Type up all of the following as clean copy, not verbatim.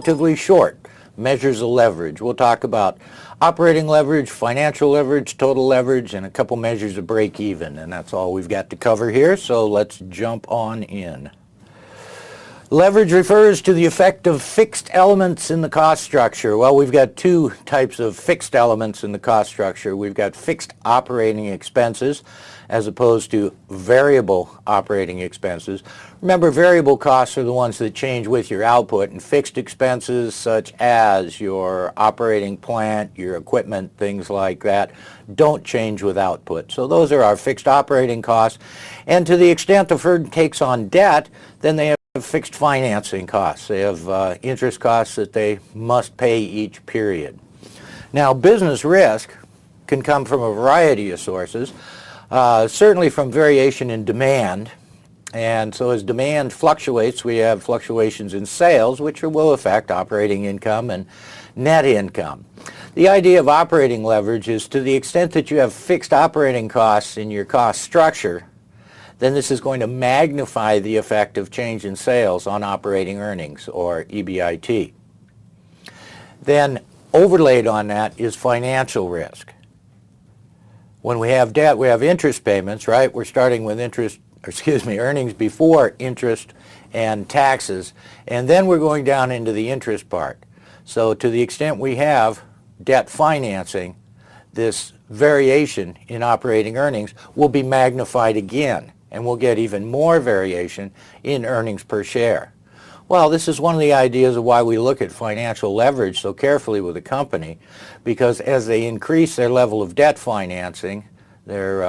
relatively short measures of leverage. We'll talk about operating leverage, financial leverage, total leverage, and a couple measures of break even, and that's all we've got to cover here, so let's jump on in. Leverage refers to the effect of fixed elements in the cost structure. Well, we've got two types of fixed elements in the cost structure. We've got fixed operating expenses as opposed to variable operating expenses. Remember, variable costs are the ones that change with your output, and fixed expenses such as your operating plant, your equipment, things like that, don't change with output. So those are our fixed operating costs. And to the extent the firm takes on debt, then they have fixed financing costs. They have interest costs that they must pay each period. Now, business risk can come from a variety of sources, certainly from variation in demand. And so as demand fluctuates, we have fluctuations in sales, which will affect operating income and net income. The idea of operating leverage is to the extent that you have fixed operating costs in your cost structure, then this is going to magnify the effect of change in sales on operating earnings, or EBIT. Then overlaid on that is financial risk. When we have debt, we have interest payments, right? We're starting with earnings before interest and taxes, and then we're going down into the interest part. So to the extent we have debt financing, this variation in operating earnings will be magnified again, and we'll get even more variation in earnings per share. Well, this is one of the ideas of why we look at financial leverage so carefully with a company, because as they increase their level of debt financing, their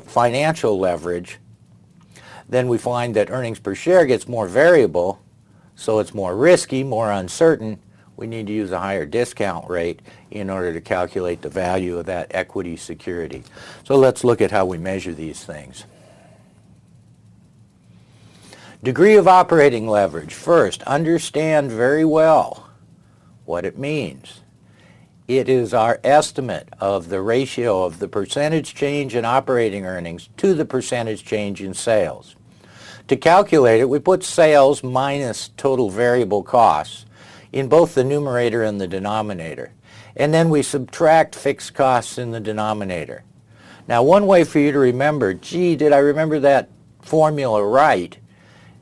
financial leverage, then we find that earnings per share gets more variable, so it's more risky, more uncertain. We need to use a higher discount rate in order to calculate the value of that equity security. So let's look at how we measure these things. Degree of operating leverage. First, understand very well what it means. It is our estimate of the ratio of the percentage change in operating earnings to the percentage change in sales. To calculate it, we put sales minus total variable costs in both the numerator and the denominator. And then we subtract fixed costs in the denominator. Now, one way for you to remember, gee, did I remember that formula right,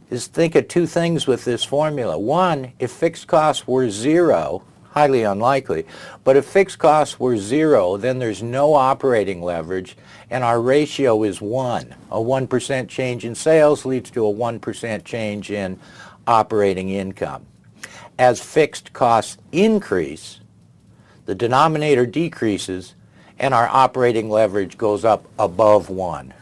is think of two things with this formula. One, if fixed costs were zero, highly unlikely, but if fixed costs were zero, then there's no operating leverage, and our ratio is 1. A 1% change in sales leads to a 1% change in operating income. As fixed costs increase, the denominator decreases, and our operating leverage goes up above 1.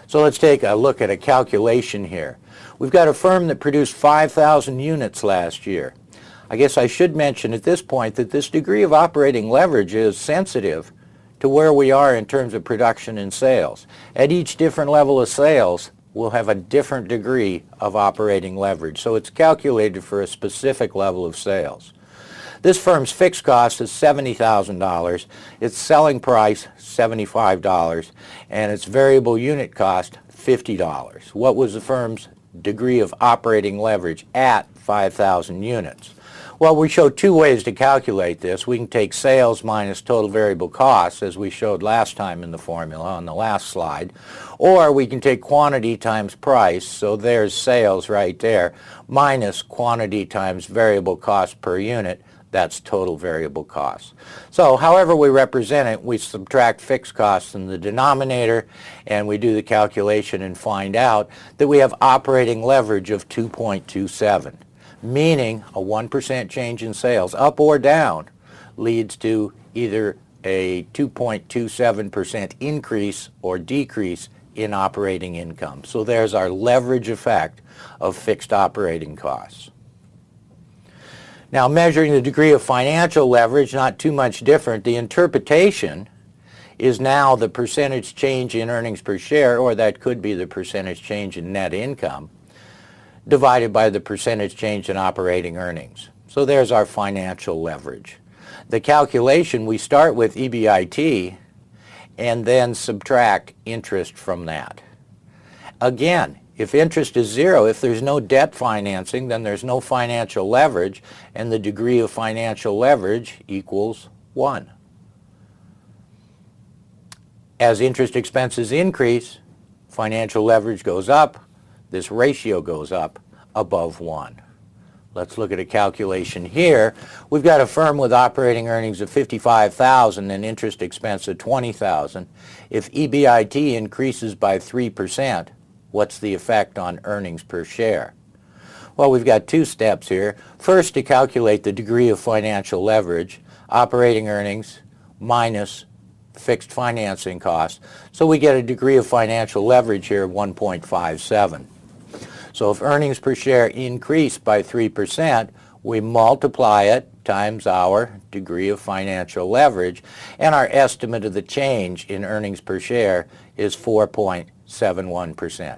So let's take a look at a calculation here. We've got a firm that produced 5,000 units last year. I guess I should mention at this point that this degree of operating leverage is sensitive to where we are in terms of production and sales. At each different level of sales, we'll have a different degree of operating leverage. So it's calculated for a specific level of sales. This firm's fixed cost is $70,000, its selling price $75, and its variable unit cost $50. What was the firm's degree of operating leverage at 5,000 units? Well, we show two ways to calculate this. We can take sales minus total variable costs, as we showed last time in the formula on the last slide, or we can take quantity times price, so there's sales right there, minus quantity times variable cost per unit. That's total variable costs. So however we represent it, we subtract fixed costs in the denominator, and we do the calculation and find out that we have operating leverage of 2.27, meaning a 1% change in sales, up or down, leads to either a 2.27% increase or decrease in operating income. So there's our leverage effect of fixed operating costs. Now, measuring the degree of financial leverage, not too much different. The interpretation is now the percentage change in earnings per share, or that could be the percentage change in net income, divided by the percentage change in operating earnings. So there's our financial leverage. The calculation, we start with EBIT and then subtract interest from that. Again, If interest is zero, if there's no debt financing, then there's no financial leverage, and the degree of financial leverage equals 1. As interest expenses increase, financial leverage goes up, this ratio goes up above 1. Let's look at a calculation here. We've got a firm with operating earnings of $55,000 and interest expense of $20,000. If EBIT increases by 3%, what's the effect on earnings per share? Well, we've got two steps here. First, to calculate the degree of financial leverage, operating earnings minus fixed financing costs. So we get a degree of financial leverage here of 1.57. So if earnings per share increase by 3%, we multiply it times our degree of financial leverage, and our estimate of the change in earnings per share is 4.71%.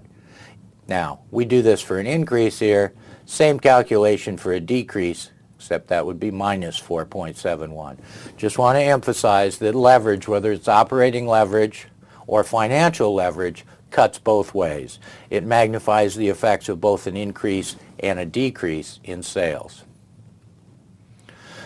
Now, we do this for an increase here, same calculation for a decrease, except that would be minus 4.71. Just want to emphasize that leverage, whether it's operating leverage or financial leverage, cuts both ways. It magnifies the effects of both an increase and a decrease in sales.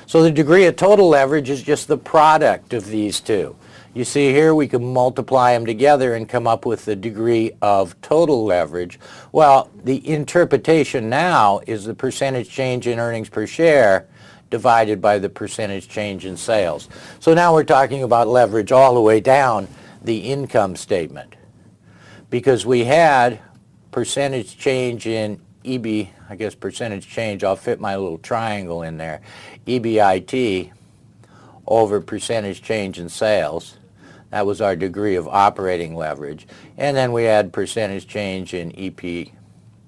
So the degree of total leverage is just the product of these two. You see here we can multiply them together and come up with the degree of total leverage. Well, the interpretation now is the percentage change in earnings per share divided by the percentage change in sales. So now we're talking about leverage all the way down the income statement, because we had percentage change in percentage change, I'll fit my little triangle in there, EBIT over percentage change in sales. That was our degree of operating leverage. And then we had percentage change in EP,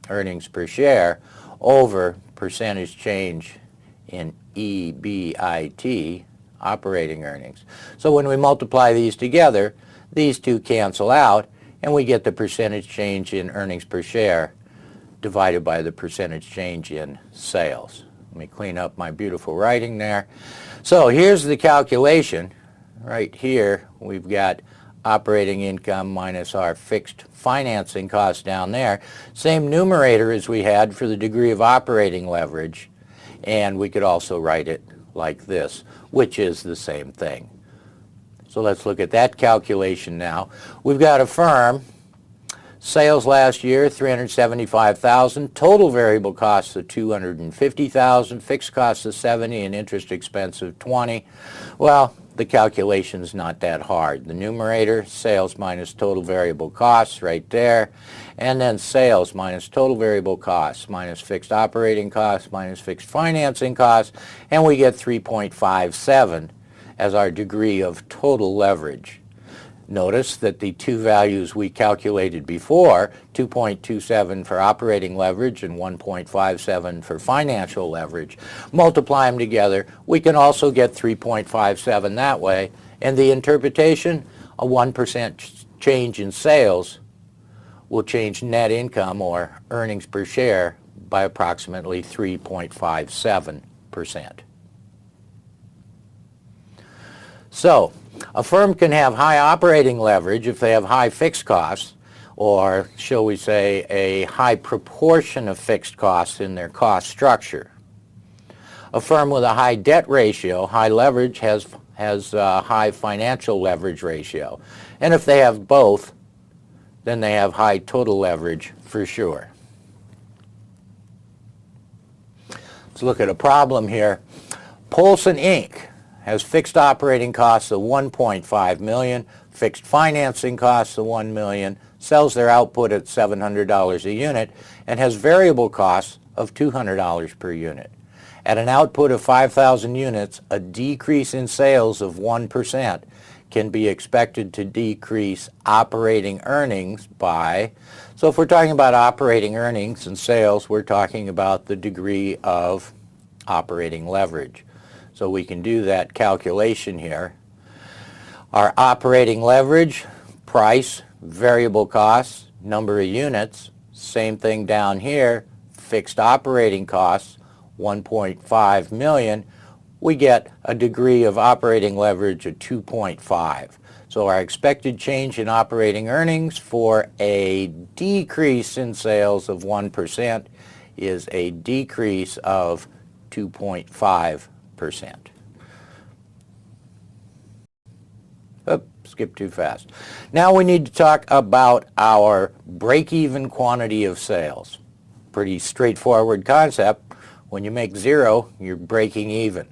earnings per share, over percentage change in EBIT, operating earnings. So when we multiply these together, these two cancel out, and we get the percentage change in earnings per share divided by the percentage change in sales. Let me clean up my beautiful writing there. So here's the calculation. Right here we've got operating income minus our fixed financing costs down there. Same numerator as we had for the degree of operating leverage, and we could also write it like this, which is the same thing. So let's look at that calculation now. We've got a firm, sales last year, $375,000, total variable costs of $250,000, fixed costs of $70,000, and interest expense of $20,000. Well, the calculation's not that hard. The numerator, sales minus total variable costs right there, and then sales minus total variable costs minus fixed operating costs minus fixed financing costs, and we get 3.57 as our degree of total leverage. Notice that the two values we calculated before, 2.27 for operating leverage and 1.57 for financial leverage, multiply them together, we can also get 3.57 that way. And the interpretation, a 1% change in sales will change net income or earnings per share by approximately 3.57%. So, a firm can have high operating leverage if they have high fixed costs, or shall we say a high proportion of fixed costs in their cost structure. A firm with a high debt ratio, high leverage, has a high financial leverage ratio. And if they have both, then they have high total leverage for sure. Let's look at a problem here. Polson Inc. has fixed operating costs of $1.5 million, fixed financing costs of $1 million, sells their output at $700 a unit, and has variable costs of $200 per unit. At an output of 5,000 units, a decrease in sales of 1% can be expected to decrease operating earnings by, so if we're talking about operating earnings and sales, we're talking about the degree of operating leverage. So we can do that calculation here. Our operating leverage, price, variable costs, number of units, same thing down here, fixed operating costs, 1.5 million, we get a degree of operating leverage of 2.5. So our expected change in operating earnings for a decrease in sales of 1% is a decrease of 2.5%. Oops, skipped too fast. Now we need to talk about our break-even quantity of sales. Pretty straightforward concept. When you make zero, you're breaking even.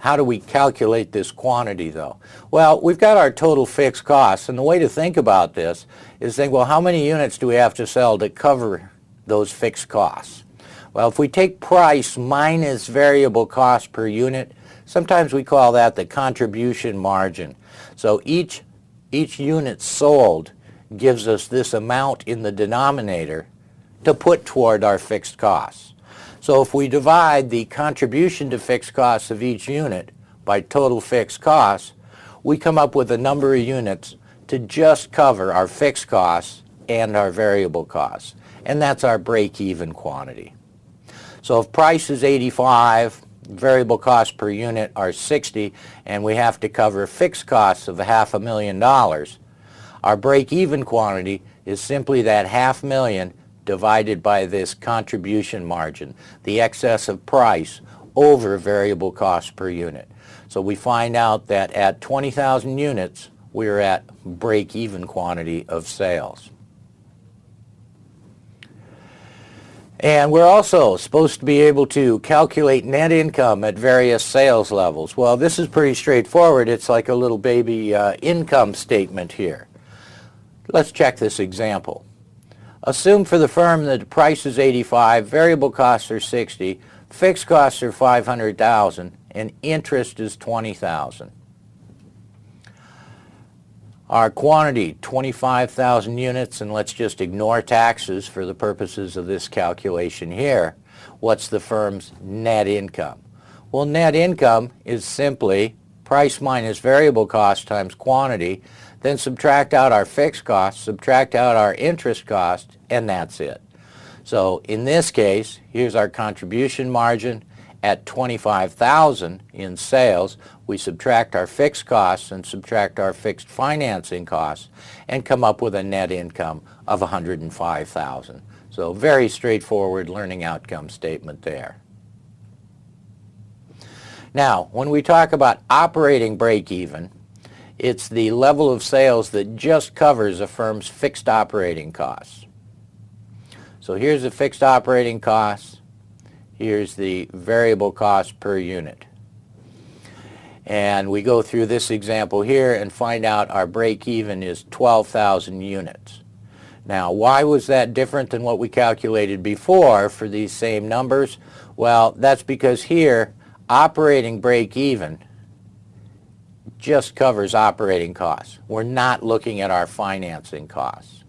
How do we calculate this quantity though? Well, we've got our total fixed costs, and the way to think about this is think, well, how many units do we have to sell to cover those fixed costs? Well, if we take price minus variable cost per unit, sometimes we call that the contribution margin. So each unit sold gives us this amount in the denominator to put toward our fixed costs. So if we divide the contribution to fixed costs of each unit by total fixed costs, we come up with a number of units to just cover our fixed costs and our variable costs. And that's our break-even quantity. So if price is 85, variable costs per unit are 60, and we have to cover fixed costs of $500,000, our break-even quantity is simply that $500,000 divided by this contribution margin, the excess of price over variable cost per unit. So we find out that at 20,000 units, we're at break-even quantity of sales. And we're also supposed to be able to calculate net income at various sales levels. Well, this is pretty straightforward. It's like a little baby income statement here. Let's check this example. Assume for the firm that the price is 85, variable costs are 60, fixed costs are 500,000, and interest is 20,000. Our quantity, 25,000 units, and let's just ignore taxes for the purposes of this calculation here. What's the firm's net income? Well, net income is simply price minus variable cost times quantity, then subtract out our fixed costs, subtract out our interest cost, and that's it. So in this case, here's our contribution margin. At 25,000 in sales, we subtract our fixed costs and subtract our fixed financing costs and come up with a net income of 105,000. So very straightforward learning outcome statement there. Now, when we talk about operating break-even, it's the level of sales that just covers a firm's fixed operating costs. So here's the fixed operating costs. Here's the variable cost per unit. And we go through this example here and find out our break-even is 12,000 units. Now, why was that different than what we calculated before for these same numbers? Well, that's because here, operating break-even just covers operating costs. We're not looking at our financing costs.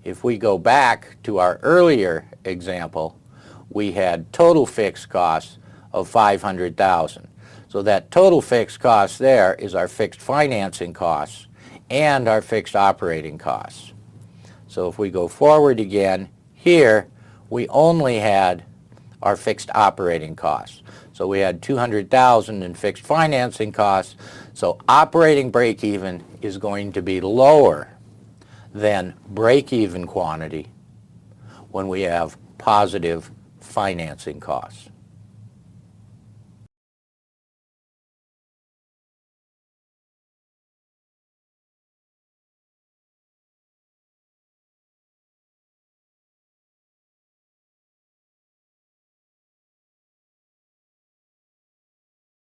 If we go back to our earlier example, we had total fixed costs of 500,000. So that total fixed cost there is our fixed financing costs and our fixed operating costs. So if we go forward again, here we only had our fixed operating costs. So we had 200,000 in fixed financing costs. So operating break-even is going to be lower than break-even quantity when we have positive financing costs.